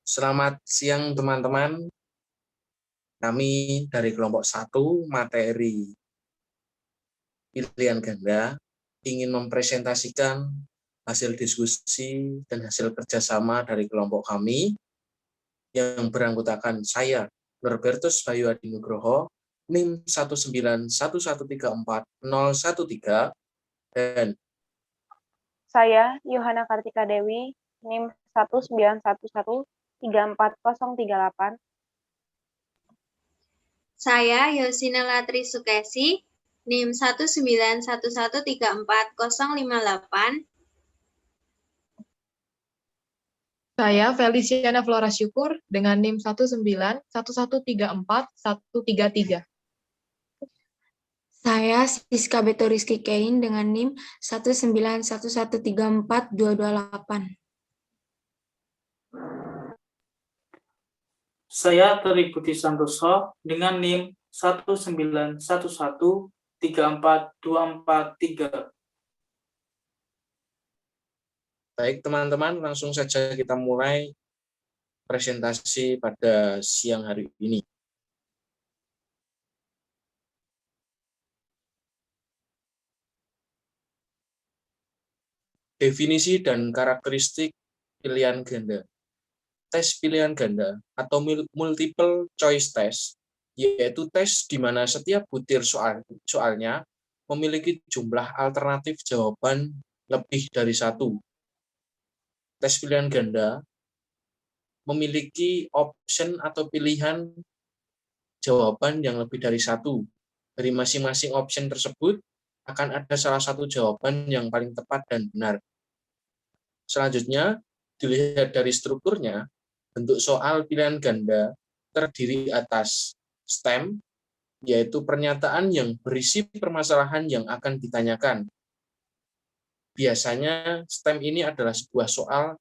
Selamat siang teman-teman. Kami dari kelompok 1 materi pilihan ganda ingin mempresentasikan hasil diskusi dan hasil kerjasama dari kelompok kami yang beranggotakan saya, Norbertus Bayu Adi Nugroho, NIM 191134013, dan Saya, Yohana Kartika Dewi, NIM 191134038. Saya Yosina Latri Sukesi, NIM 191134058. Saya Feliciana Flora Syukur dengan NIM 191134133. Saya Siska Beto Rizky Kein dengan NIM 191134228. Saya Teri Budi Santoso dengan NIM 191134243. baik teman-teman, langsung saja kita mulai presentasi pada siang hari ini. Definisi dan karakteristik pilihan ganda. Tes pilihan ganda atau multiple choice test, yaitu tes di mana setiap butir soalnya memiliki jumlah alternatif jawaban lebih dari satu. Tes pilihan ganda memiliki option atau pilihan jawaban yang lebih dari satu. Dari masing-masing option tersebut akan ada salah satu jawaban yang paling tepat dan benar. Selanjutnya, dilihat dari strukturnya, bentuk soal pilihan ganda terdiri atas stem, yaitu pernyataan yang berisi permasalahan yang akan ditanyakan. Biasanya stem ini adalah sebuah soal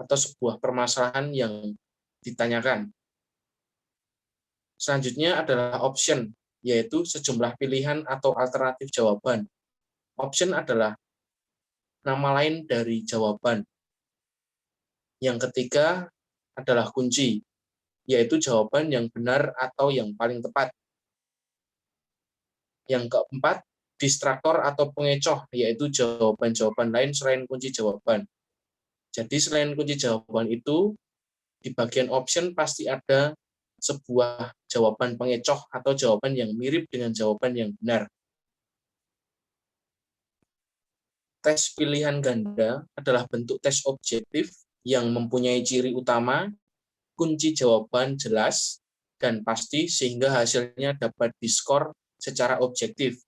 atau sebuah permasalahan yang ditanyakan. Selanjutnya adalah option, yaitu sejumlah pilihan atau alternatif jawaban. Option adalah nama lain dari jawaban. Yang ketiga adalah kunci, yaitu jawaban yang benar atau yang paling tepat. Yang keempat, distraktor atau pengecoh, yaitu jawaban-jawaban lain selain kunci jawaban. Jadi selain kunci jawaban itu, di bagian option pasti ada sebuah jawaban pengecoh atau jawaban yang mirip dengan jawaban yang benar. Tes pilihan ganda adalah bentuk tes objektif yang mempunyai ciri utama, kunci jawaban jelas dan pasti sehingga hasilnya dapat diskor secara objektif.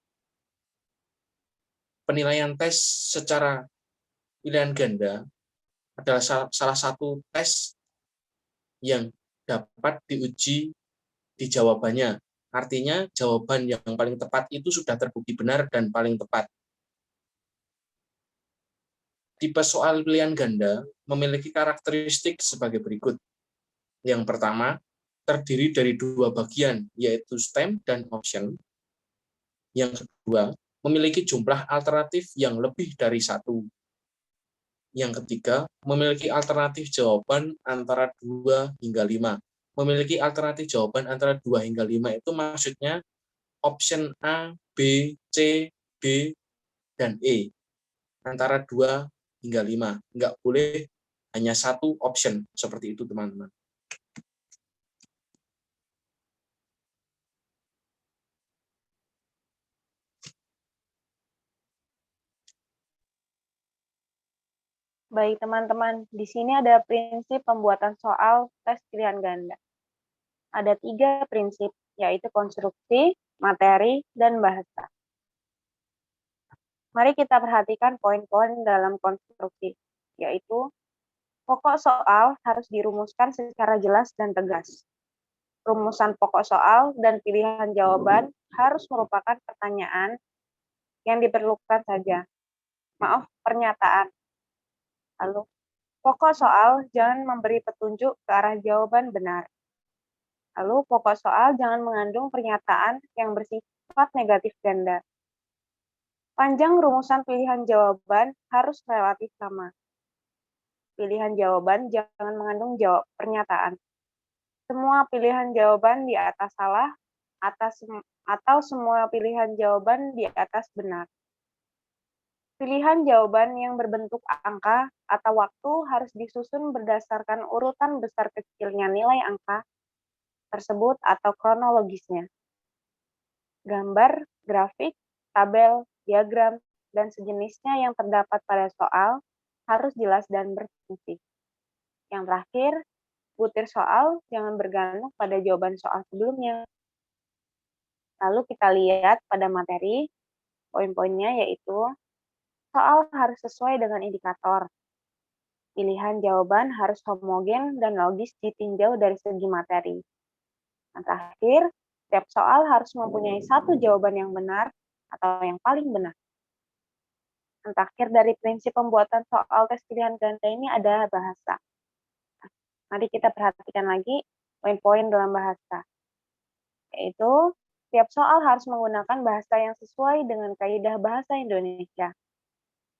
Penilaian tes secara pilihan ganda adalah salah satu tes yang dapat diuji di jawabannya. Artinya jawaban yang paling tepat itu sudah terbukti benar dan paling tepat. Tipe soal pilihan ganda memiliki karakteristik sebagai berikut. Yang pertama, terdiri dari dua bagian, yaitu stem dan option. Yang kedua, memiliki jumlah alternatif yang lebih dari satu. Yang ketiga, memiliki alternatif jawaban antara 2 hingga 5. Memiliki alternatif jawaban antara 2 hingga 5 itu maksudnya option A, B, C, D, dan E. Antara 2 hingga 5. Enggak boleh hanya satu option. Seperti itu, teman-teman. Baik teman-teman, di sini ada prinsip pembuatan soal tes pilihan ganda. Ada 3 prinsip, yaitu konstruksi, materi, dan bahasa. Mari kita perhatikan poin-poin dalam konstruksi, yaitu pokok soal harus dirumuskan secara jelas dan tegas. Rumusan pokok soal dan pilihan jawaban harus merupakan pertanyaan yang diperlukan saja. Maaf, pernyataan. Lalu, pokok soal jangan memberi petunjuk ke arah jawaban benar. Lalu, pokok soal jangan mengandung pernyataan yang bersifat negatif ganda. Panjang rumusan pilihan jawaban harus relatif sama. pilihan jawaban jangan mengandung jawab pernyataan. Semua pilihan jawaban di atas salah, atau semua pilihan jawaban di atas benar. Pilihan jawaban yang berbentuk angka atau waktu harus disusun berdasarkan urutan besar kecilnya nilai angka tersebut atau kronologisnya. Gambar, grafik, tabel, diagram, dan sejenisnya yang terdapat pada soal harus jelas dan berfungsi. Yang terakhir, butir soal jangan bergantung pada jawaban soal sebelumnya. Lalu kita lihat pada materi, poin-poinnya yaitu soal harus sesuai dengan indikator. Pilihan jawaban harus homogen dan logis ditinjau dari segi materi. Yang terakhir, setiap soal harus mempunyai satu jawaban yang benar atau yang paling benar. Yang terakhir dari prinsip pembuatan soal tes pilihan ganda ini adalah bahasa. Mari kita perhatikan lagi poin-poin dalam bahasa. Yaitu, setiap soal harus menggunakan bahasa yang sesuai dengan kaidah bahasa Indonesia.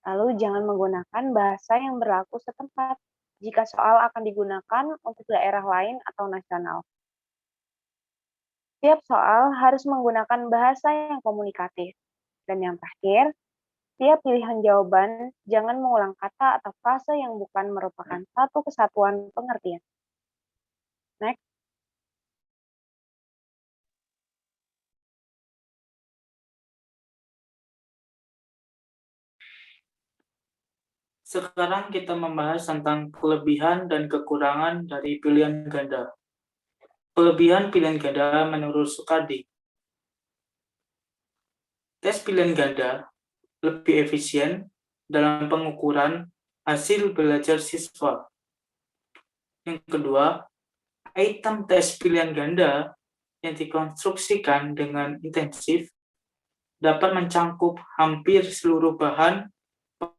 Lalu jangan menggunakan bahasa yang berlaku setempat jika soal akan digunakan untuk daerah lain atau nasional. Setiap soal harus menggunakan bahasa yang komunikatif. Dan yang terakhir, setiap pilihan jawaban jangan mengulang kata atau frase yang bukan merupakan satu kesatuan pengertian. Next. Sekarang kita membahas tentang kelebihan dan kekurangan dari pilihan ganda. Kelebihan pilihan ganda menurut Soekardi. Tes pilihan ganda lebih efisien dalam pengukuran hasil belajar siswa. Yang kedua, item tes pilihan ganda yang dikonstruksikan dengan intensif dapat mencangkup hampir seluruh bahan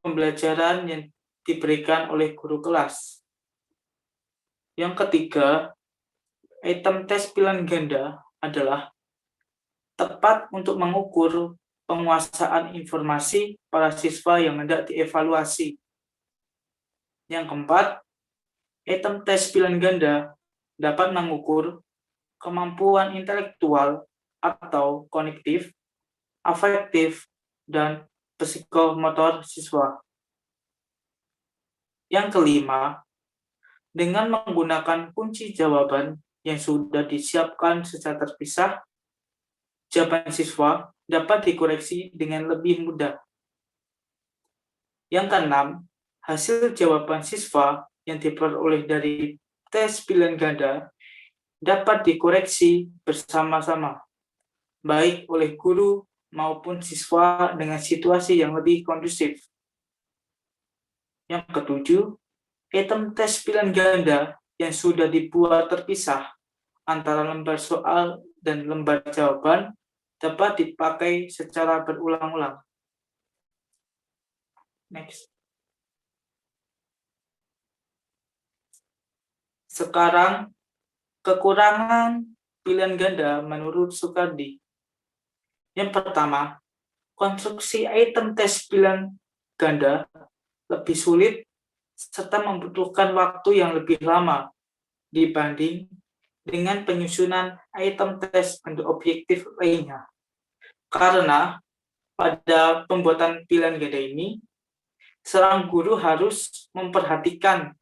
pembelajaran yang diberikan oleh guru kelas. Yang ketiga, item tes pilihan ganda adalah tepat untuk mengukur penguasaan informasi para siswa yang hendak dievaluasi. Yang keempat, item tes pilihan ganda dapat mengukur kemampuan intelektual atau kognitif, afektif, dan psikomotor siswa. Yang kelima, dengan menggunakan kunci jawaban yang sudah disiapkan secara terpisah, jawaban siswa dapat dikoreksi dengan lebih mudah. Yang keenam, hasil jawaban siswa yang diperoleh dari tes pilihan ganda dapat dikoreksi bersama-sama, baik oleh guru maupun siswa dengan situasi yang lebih kondusif. Yang ketujuh, item tes pilihan ganda yang sudah dibuat terpisah antara lembar soal dan lembar jawaban dapat dipakai secara berulang-ulang. Next. Sekarang, kekurangan pilihan ganda menurut Soekardi. Yang pertama, konstruksi item tes pilihan ganda lebih sulit serta membutuhkan waktu yang lebih lama dibanding dengan penyusunan item tes bentuk objektif lainnya. Karena pada pembuatan pilihan ganda ini, seorang guru harus memperhatikan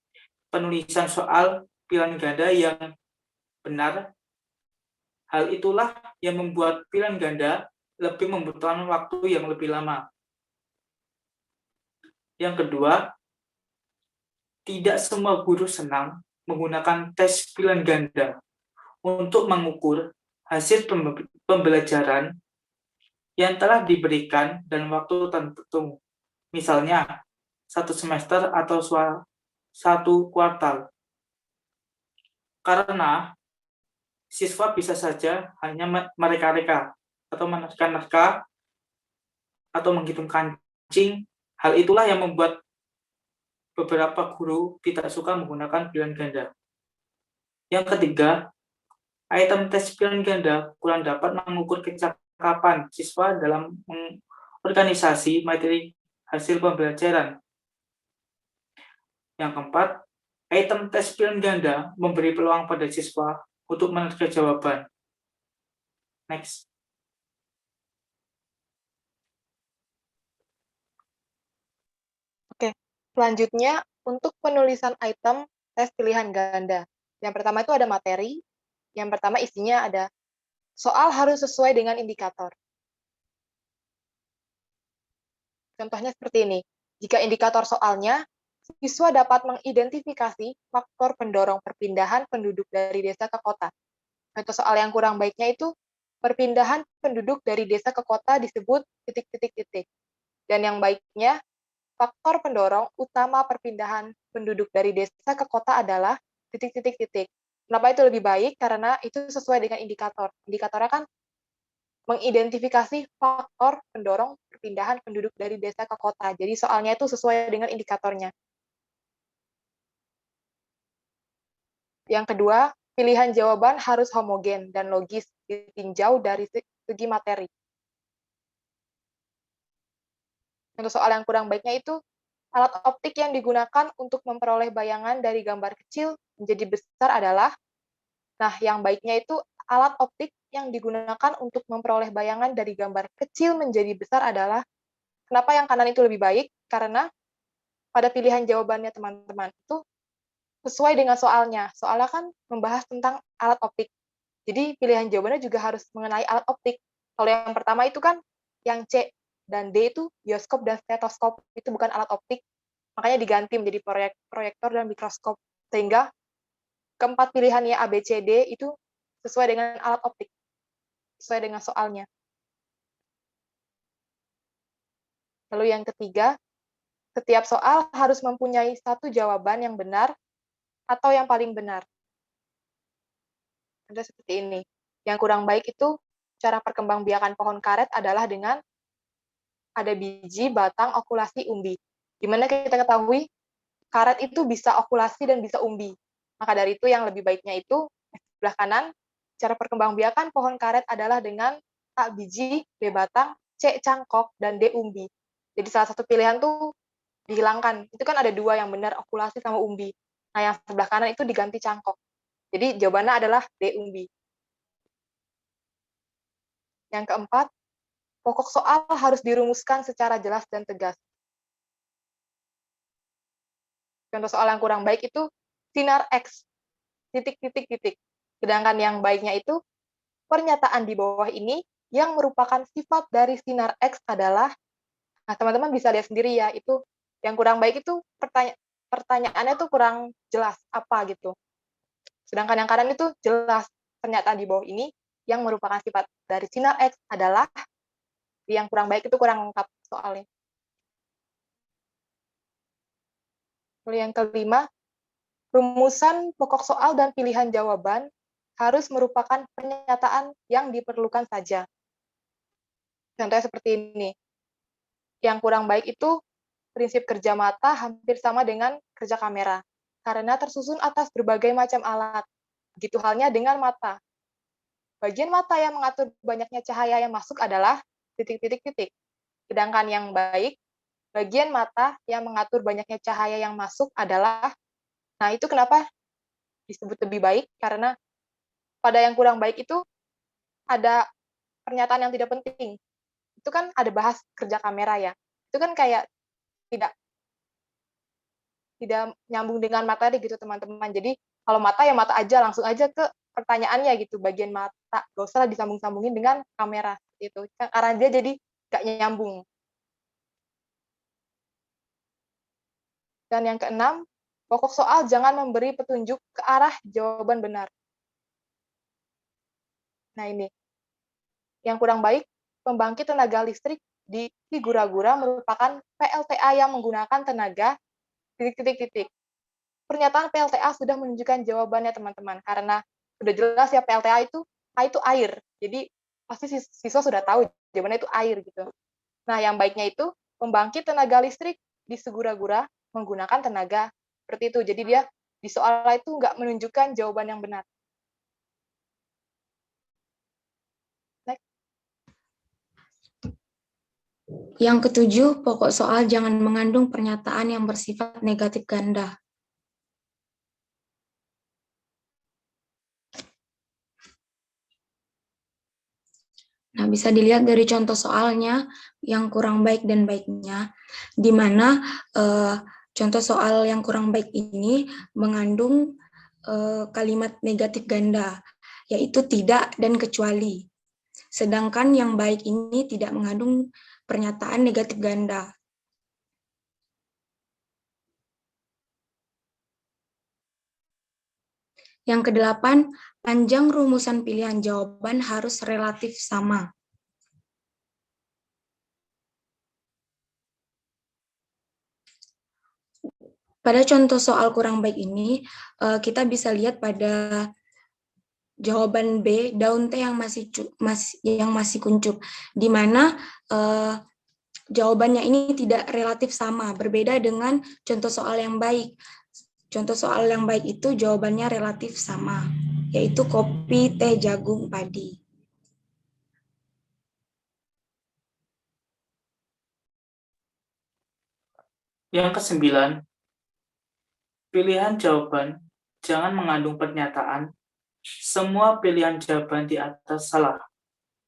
penulisan soal pilihan ganda yang benar. Hal itulah yang membuat pilihan ganda lebih membutuhkan waktu yang lebih lama. Yang kedua, tidak semua guru senang menggunakan tes pilihan ganda untuk mengukur hasil pembelajaran yang telah diberikan dalam waktu tertentu. Misalnya, 1 semester atau 1 kuartal. Karena siswa bisa saja hanya mereka-reka atau menerka-nerka atau menghitung kancing. Hal itulah yang membuat beberapa guru tidak suka menggunakan pilihan ganda. Yang ketiga, item tes pilihan ganda kurang dapat mengukur kecakapan siswa dalam mengorganisasi materi hasil pembelajaran. Yang keempat, item tes pilihan ganda memberi peluang pada siswa untuk menerka jawaban. Next. Selanjutnya, untuk penulisan item tes pilihan ganda. Yang pertama itu ada materi. Yang pertama isinya ada soal harus sesuai dengan indikator. Contohnya seperti ini. Jika indikator soalnya, siswa dapat mengidentifikasi faktor pendorong perpindahan penduduk dari desa ke kota. Contoh soal yang kurang baiknya itu, perpindahan penduduk dari desa ke kota disebut titik-titik-titik. Dan yang baiknya, faktor pendorong utama perpindahan penduduk dari desa ke kota adalah titik-titik-titik. Kenapa itu lebih baik? Karena itu sesuai dengan indikator. Indikatornya kan mengidentifikasi faktor pendorong perpindahan penduduk dari desa ke kota. Jadi soalnya itu sesuai dengan indikatornya. Yang kedua, pilihan jawaban harus homogen dan logis ditinjau dari segi materi. Untuk soal yang kurang baiknya itu, alat optik yang digunakan untuk memperoleh bayangan dari gambar kecil menjadi besar adalah, nah yang baiknya itu alat optik yang digunakan untuk memperoleh bayangan dari gambar kecil menjadi besar adalah, kenapa yang kanan itu lebih baik? Karena pada pilihan jawabannya teman-teman itu sesuai dengan soalnya. Soalnya kan membahas tentang alat optik. Jadi pilihan jawabannya juga harus mengenai alat optik. Kalau yang pertama itu kan yang C dan D itu bioskop dan stetoskop, itu bukan alat optik. Makanya diganti menjadi proyektor dan mikroskop. Sehingga keempat pilihannya A, B, C, D itu sesuai dengan alat optik. Sesuai dengan soalnya. Lalu yang ketiga, setiap soal harus mempunyai satu jawaban yang benar atau yang paling benar. Ada seperti ini. Yang kurang baik itu, cara perkembangbiakan pohon karet adalah dengan ada biji, batang, okulasi, umbi. Dimana kita ketahui, karet itu bisa okulasi dan bisa umbi. Maka dari itu yang lebih baiknya itu, sebelah kanan, cara perkembangbiakan pohon karet adalah dengan A, biji, B, batang, C, cangkok, dan D, umbi. Jadi salah satu pilihan tuh dihilangkan. Itu kan ada dua yang benar, okulasi sama umbi. Nah, yang sebelah kanan itu diganti cangkok. Jadi jawabannya adalah D, umbi. Yang keempat, pokok soal harus dirumuskan secara jelas dan tegas. Contoh soal yang kurang baik itu sinar X, titik-titik-titik. Sedangkan yang baiknya itu, pernyataan di bawah ini yang merupakan sifat dari sinar X adalah, nah teman-teman bisa lihat sendiri ya, itu yang kurang baik itu pertanyaannya tuh kurang jelas apa gitu. Sedangkan yang kanan itu jelas, pernyataan di bawah ini yang merupakan sifat dari sinar X adalah, yang kurang baik itu kurang lengkap soalnya. Lalu yang kelima, rumusan pokok soal dan pilihan jawaban harus merupakan pernyataan yang diperlukan saja. Contohnya seperti ini. Yang kurang baik itu prinsip kerja mata hampir sama dengan kerja kamera, karena tersusun atas berbagai macam alat. Begitu halnya dengan mata. Bagian mata yang mengatur banyaknya cahaya yang masuk adalah titik-titik-titik. Sedangkan yang baik, bagian mata yang mengatur banyaknya cahaya yang masuk adalah, nah itu kenapa disebut lebih baik? Karena pada yang kurang baik itu ada pernyataan yang tidak penting. Itu kan ada bahas kerja kamera ya. Itu kan kayak tidak nyambung dengan materi gitu teman-teman. Jadi kalau mata ya mata aja, langsung aja ke pertanyaannya gitu, bagian mata. Gak usah disambung-sambungin dengan kamera gitu. Karena dia jadi gak nyambung. Dan yang keenam, pokok soal jangan memberi petunjuk ke arah jawaban benar. Nah ini, yang kurang baik, pembangkit tenaga listrik di Sigura-gura merupakan PLTA yang menggunakan tenaga titik-titik-titik. Pernyataan PLTA sudah menunjukkan jawabannya teman-teman, karena sudah jelas ya PLTA itu, A itu air. Jadi pasti siswa sudah tahu jawabannya itu air gitu. Nah yang baiknya itu, pembangkit tenaga listrik di Sigura-gura menggunakan tenaga seperti itu. Jadi dia di soal itu nggak menunjukkan jawaban yang benar. Yang ketujuh, pokok soal jangan mengandung pernyataan yang bersifat negatif ganda. Nah, bisa dilihat dari contoh soalnya yang kurang baik dan baiknya, di mana contoh soal yang kurang baik ini mengandung kalimat negatif ganda, yaitu tidak dan kecuali. Sedangkan yang baik ini tidak mengandung pernyataan negatif ganda. Yang kedelapan, panjang rumusan pilihan jawaban harus relatif sama. Pada contoh soal kurang baik ini, kita bisa lihat pada jawaban B, daun teh yang masih kuncup, di mana jawabannya ini tidak relatif sama, berbeda dengan contoh soal yang baik. Contoh soal yang baik itu jawabannya relatif sama, yaitu kopi, teh, jagung, padi. Yang ke-9, pilihan jawaban jangan mengandung pernyataan semua pilihan jawaban di atas salah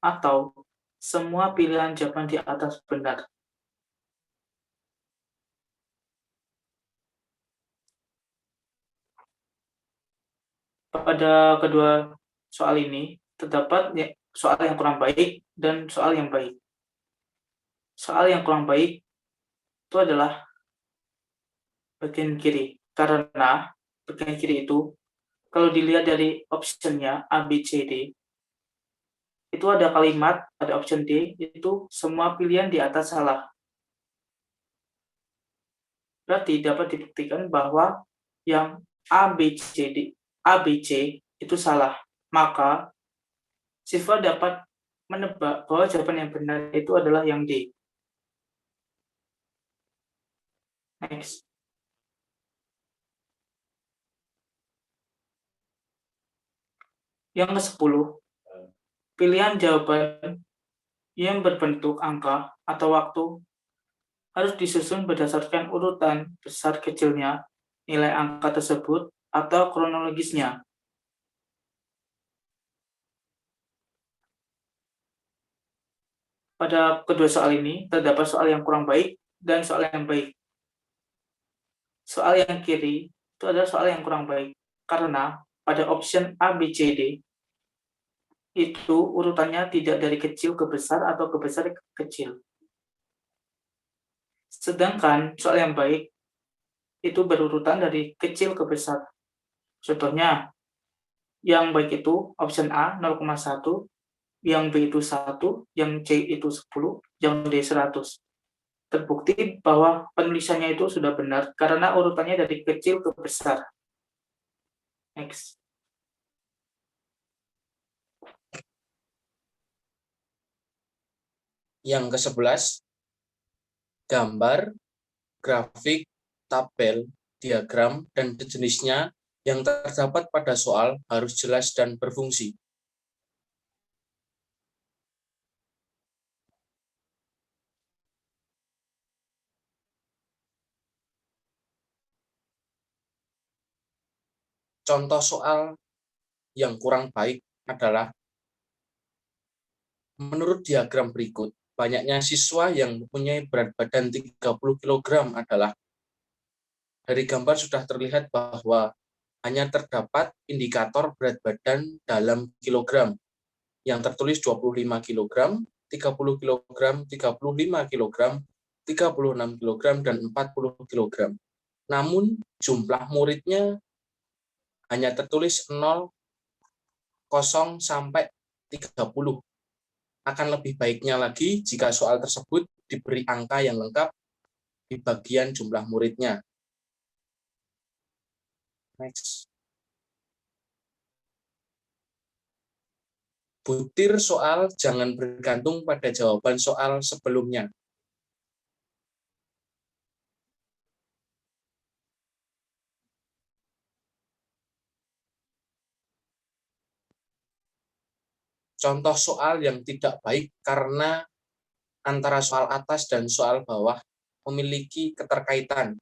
atau semua pilihan jawaban di atas benar. Pada kedua soal ini terdapat soal yang kurang baik dan soal yang baik. Soal yang kurang baik itu adalah bagian kiri, karena bagian kiri itu kalau dilihat dari optionnya A, B, C, D, itu ada kalimat, ada option D, itu semua pilihan di atas salah. Berarti dapat dibuktikan bahwa yang A, B, C itu salah. Maka siswa dapat menebak bahwa jawaban yang benar itu adalah yang D. Next. Yang ke-10, pilihan jawaban yang berbentuk angka atau waktu harus disusun berdasarkan urutan besar kecilnya nilai angka tersebut atau kronologisnya. Pada kedua soal ini terdapat soal yang kurang baik dan soal yang baik. Soal yang kiri itu adalah soal yang kurang baik karena pada option A, B, C, D itu urutannya tidak dari kecil ke besar atau ke besar ke kecil. Sedangkan soal yang baik itu berurutan dari kecil ke besar. Contohnya, yang baik itu option A 0,1, yang B itu 1, yang C itu 10, yang D 100. Terbukti bahwa penulisannya itu sudah benar karena urutannya dari kecil ke besar. Next. Yang ke-11, gambar, grafik, tabel, diagram, dan sejenisnya yang terdapat pada soal harus jelas dan berfungsi. Contoh soal yang kurang baik adalah menurut diagram berikut, banyaknya siswa yang mempunyai berat badan 30 kg adalah, dari gambar sudah terlihat bahwa hanya terdapat indikator berat badan dalam kilogram yang tertulis 25 kg, 30 kg, 35 kg, 36 kg, dan 40 kg. Namun jumlah muridnya hanya tertulis 0, 0 sampai 30. Akan lebih baiknya lagi jika soal tersebut diberi angka yang lengkap di bagian jumlah muridnya. Next. Butir soal jangan bergantung pada jawaban soal sebelumnya. Contoh soal yang tidak baik karena antara soal atas dan soal bawah memiliki keterkaitan.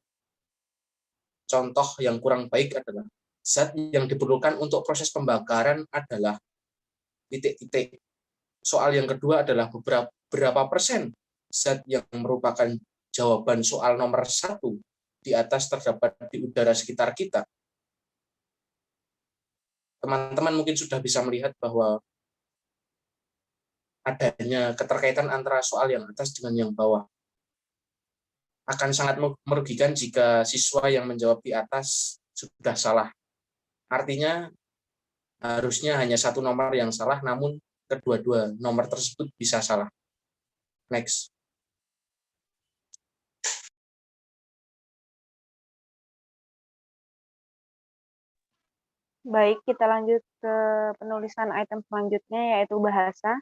Contoh yang kurang baik adalah zat yang diperlukan untuk proses pembakaran adalah titik-titik. soal yang kedua adalah berapa persen zat yang merupakan jawaban soal nomor 1 di atas terdapat di udara sekitar kita. Teman-teman mungkin sudah bisa melihat bahwa adanya keterkaitan antara soal yang atas dengan yang bawah. Akan sangat merugikan jika siswa yang menjawab di atas sudah salah. Artinya harusnya hanya satu nomor yang salah, namun kedua-dua nomor tersebut bisa salah. Next. Baik, kita lanjut ke penulisan item selanjutnya, yaitu bahasa.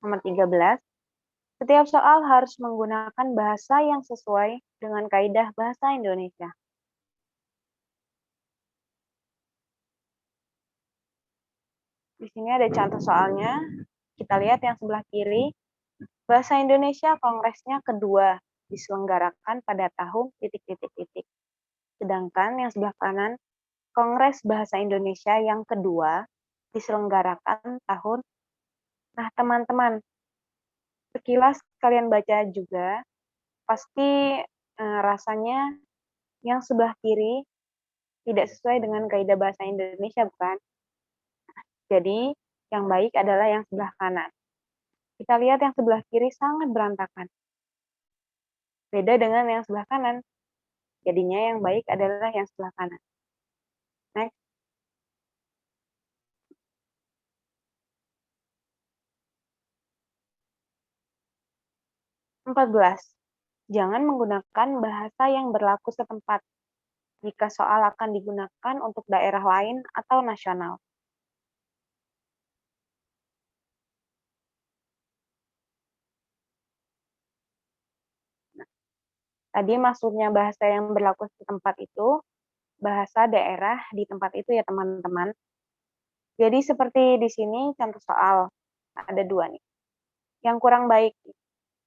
Nomor 13. Setiap soal harus menggunakan bahasa yang sesuai dengan kaidah bahasa Indonesia. Di sini ada contoh soalnya. Kita lihat yang sebelah kiri. Bahasa Indonesia Kongresnya kedua diselenggarakan pada tahun ... Sedangkan yang sebelah kanan, Kongres Bahasa Indonesia yang kedua diselenggarakan tahun... Nah, teman-teman, sekilas kalian baca juga, pasti rasanya yang sebelah kiri tidak sesuai dengan kaidah bahasa Indonesia, bukan? Jadi, yang baik adalah yang sebelah kanan. Kita lihat yang sebelah kiri sangat berantakan. Beda dengan yang sebelah kanan. Jadinya yang baik adalah yang sebelah kanan. Next. (14) Jangan menggunakan bahasa yang berlaku setempat jika soal akan digunakan untuk daerah lain atau nasional. Tadi maksudnya bahasa yang berlaku setempat itu bahasa daerah di tempat itu ya teman-teman. Jadi seperti di sini contoh soal, ada dua nih. Yang kurang baik,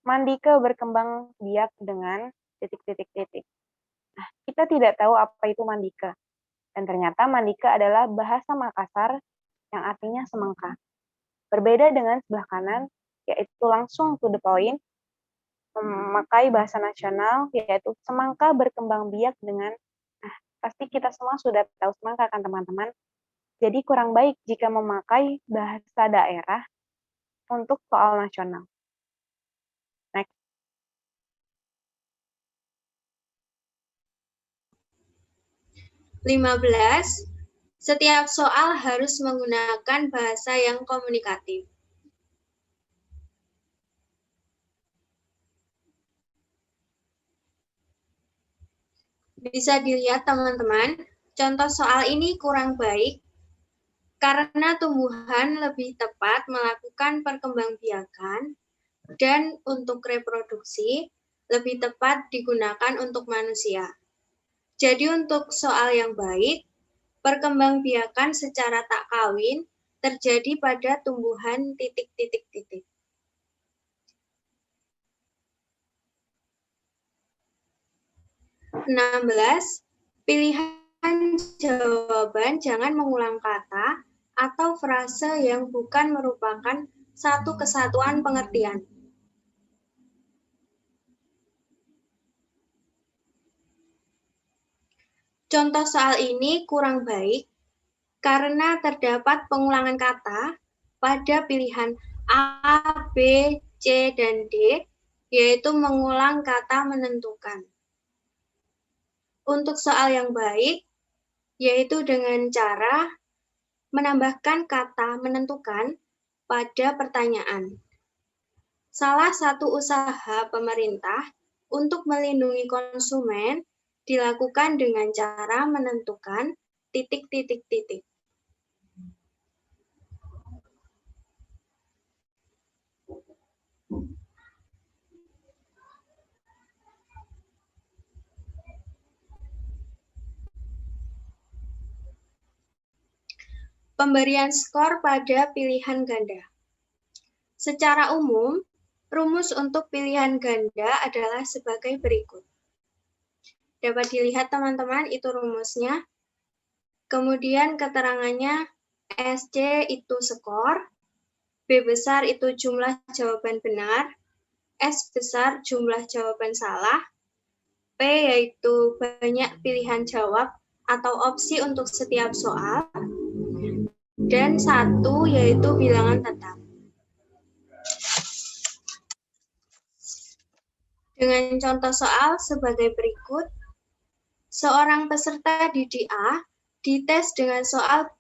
Mandika berkembang biak dengan ... Nah, kita tidak tahu apa itu Mandika. Dan ternyata Mandika adalah bahasa Makassar yang artinya semangka. Berbeda dengan sebelah kanan, yaitu langsung to the point, memakai bahasa nasional, yaitu semangka berkembang biak dengan... Nah, pasti kita semua sudah tahu semangka kan teman-teman? Jadi kurang baik jika memakai bahasa daerah untuk soal nasional. Next. (15) Setiap soal harus menggunakan bahasa yang komunikatif. Bisa dilihat teman-teman, contoh soal ini kurang baik karena tumbuhan lebih tepat melakukan perkembangbiakan dan untuk reproduksi lebih tepat digunakan untuk manusia. Jadi untuk soal yang baik, perkembangbiakan secara tak kawin terjadi pada tumbuhan ... 16. Pilihan jawaban jangan mengulang kata atau frase yang bukan merupakan satu kesatuan pengertian. Contoh soal ini kurang baik karena terdapat pengulangan kata pada pilihan A, B, C, dan D, yaitu mengulang kata menentukan. Untuk soal yang baik, yaitu dengan cara menambahkan kata menentukan pada pertanyaan. Salah satu usaha pemerintah untuk melindungi konsumen dilakukan dengan cara menentukan ... Pemberian skor pada pilihan ganda. Secara umum, rumus untuk pilihan ganda adalah sebagai berikut. Dapat dilihat teman-teman, itu rumusnya. Kemudian keterangannya SC itu skor, B besar itu jumlah jawaban benar, S besar jumlah jawaban salah, P yaitu banyak pilihan jawab atau opsi untuk setiap soal, dan 1 yaitu bilangan tetap. Dengan contoh soal sebagai berikut, seorang peserta didik A dites dengan soal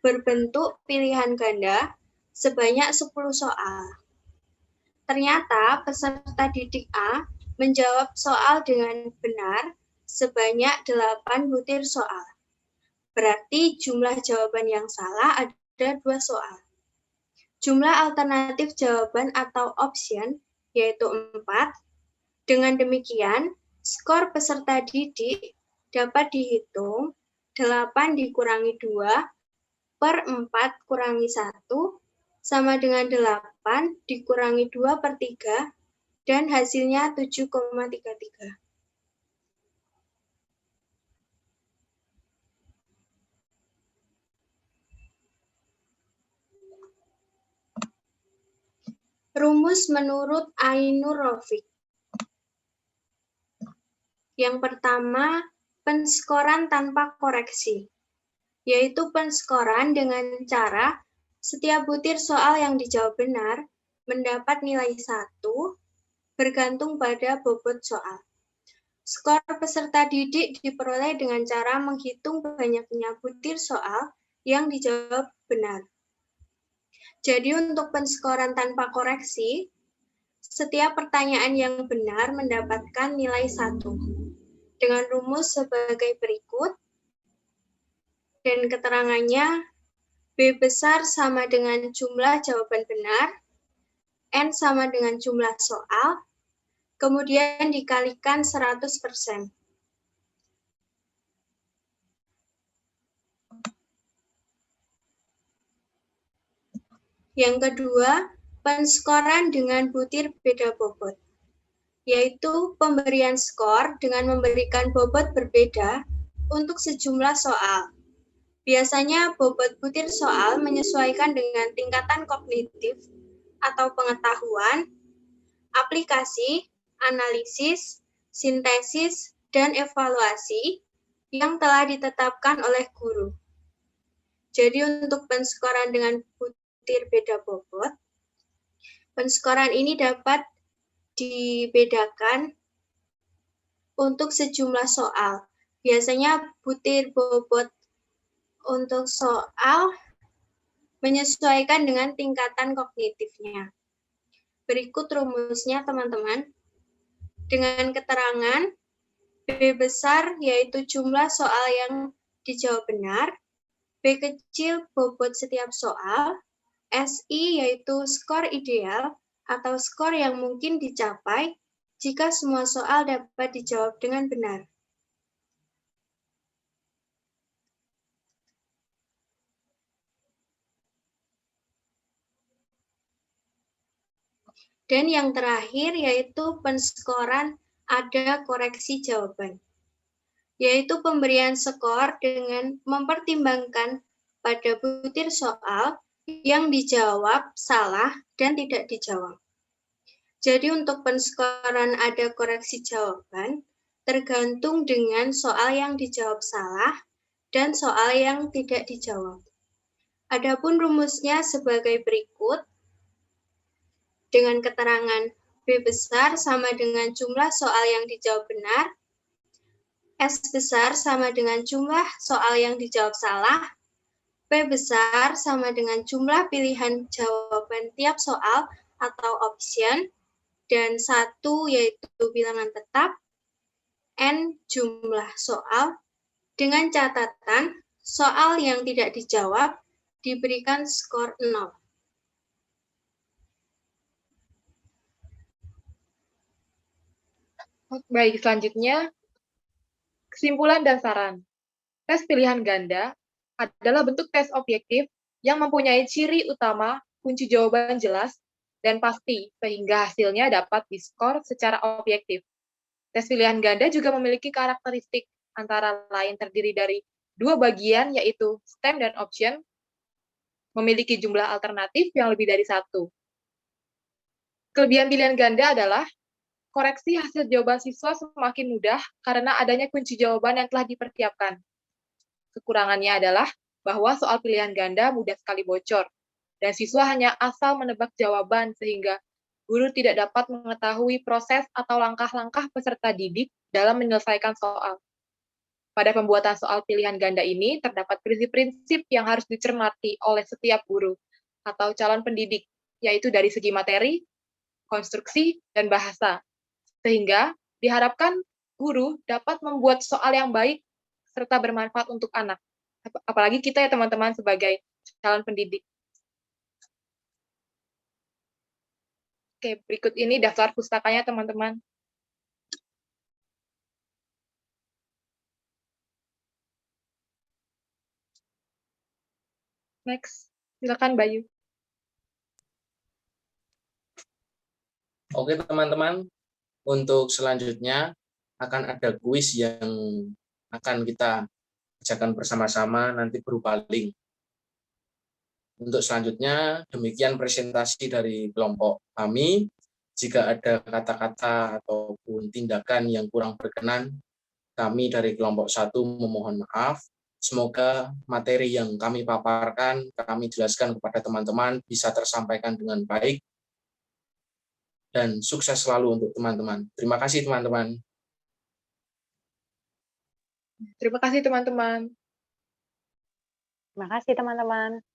berbentuk pilihan ganda sebanyak 10 soal. Ternyata peserta didik A menjawab soal dengan benar sebanyak 8 butir soal. Berarti jumlah jawaban yang salah ada 2 soal. Jumlah alternatif jawaban atau option yaitu 4. Dengan demikian, skor peserta didik dapat dihitung 8 dikurangi 2 per 4 kurangi 1 sama dengan 8 dikurangi 2/3 dan hasilnya 7,33. Rumus menurut Ainur Rafiq. Yang pertama, penskoran tanpa koreksi, yaitu penskoran dengan cara setiap butir soal yang dijawab benar mendapat nilai 1 bergantung pada bobot soal. Skor peserta didik diperoleh dengan cara menghitung banyaknya butir soal yang dijawab benar. Jadi untuk penskoran tanpa koreksi, setiap pertanyaan yang benar mendapatkan nilai 1. Dengan rumus sebagai berikut, dan keterangannya, B besar sama dengan jumlah jawaban benar, N sama dengan jumlah soal, kemudian dikalikan 100%. Yang kedua, penskoran dengan butir beda bobot, yaitu pemberian skor dengan memberikan bobot berbeda untuk sejumlah soal. Biasanya bobot butir soal menyesuaikan dengan tingkatan kognitif atau pengetahuan, aplikasi, analisis, sintesis, dan evaluasi yang telah ditetapkan oleh guru. Jadi untuk penskoran dengan butir beda bobot, penskoran ini dapat dibedakan untuk sejumlah soal. Biasanya butir bobot untuk soal menyesuaikan dengan tingkatan kognitifnya. Berikut rumusnya, teman-teman. Dengan keterangan, B besar yaitu jumlah soal yang dijawab benar, B kecil bobot setiap soal, SI yaitu skor ideal atau skor yang mungkin dicapai jika semua soal dapat dijawab dengan benar. Dan yang terakhir yaitu penskoran ada koreksi jawaban, yaitu pemberian skor dengan mempertimbangkan pada butir soal yang dijawab salah dan tidak dijawab. Jadi untuk penskoran ada koreksi jawaban tergantung dengan soal yang dijawab salah dan soal yang tidak dijawab. Adapun rumusnya sebagai berikut. Dengan keterangan B besar sama dengan jumlah soal yang dijawab benar, S besar sama dengan jumlah soal yang dijawab salah, P besar sama dengan jumlah pilihan jawaban tiap soal atau option, dan 1 yaitu bilangan tetap, N jumlah soal, dengan catatan soal yang tidak dijawab diberikan skor 0. Baik, selanjutnya, kesimpulan dan saran. Tes pilihan ganda adalah bentuk tes objektif yang mempunyai ciri utama kunci jawaban jelas dan pasti, sehingga hasilnya dapat diskor secara objektif. Tes pilihan ganda juga memiliki karakteristik antara lain terdiri dari 2 bagian, yaitu STEM dan option, memiliki jumlah alternatif yang lebih dari satu. Kelebihan pilihan ganda adalah koreksi hasil jawaban siswa semakin mudah karena adanya kunci jawaban yang telah dipersiapkan. Kekurangannya adalah bahwa soal pilihan ganda mudah sekali bocor, dan siswa hanya asal menebak jawaban sehingga guru tidak dapat mengetahui proses atau langkah-langkah peserta didik dalam menyelesaikan soal. Pada pembuatan soal pilihan ganda ini, terdapat prinsip-prinsip yang harus dicermati oleh setiap guru atau calon pendidik, yaitu dari segi materi, konstruksi, dan bahasa. Sehingga diharapkan guru dapat membuat soal yang baik serta bermanfaat untuk anak. Apalagi kita ya teman-teman sebagai calon pendidik. Oke, berikut ini daftar pustakanya teman-teman. Next, silakan Bayu. Oke teman-teman, untuk selanjutnya akan ada kuis yang akan kita kerjakan bersama-sama nanti berupa link. Untuk selanjutnya, demikian presentasi dari kelompok kami. Jika ada kata-kata ataupun tindakan yang kurang berkenan, kami dari kelompok 1 memohon maaf. Semoga materi yang kami paparkan, kami jelaskan kepada teman-teman bisa tersampaikan dengan baik. Dan sukses selalu untuk teman-teman. Terima kasih teman-teman. Terima kasih teman-teman. Terima kasih teman-teman.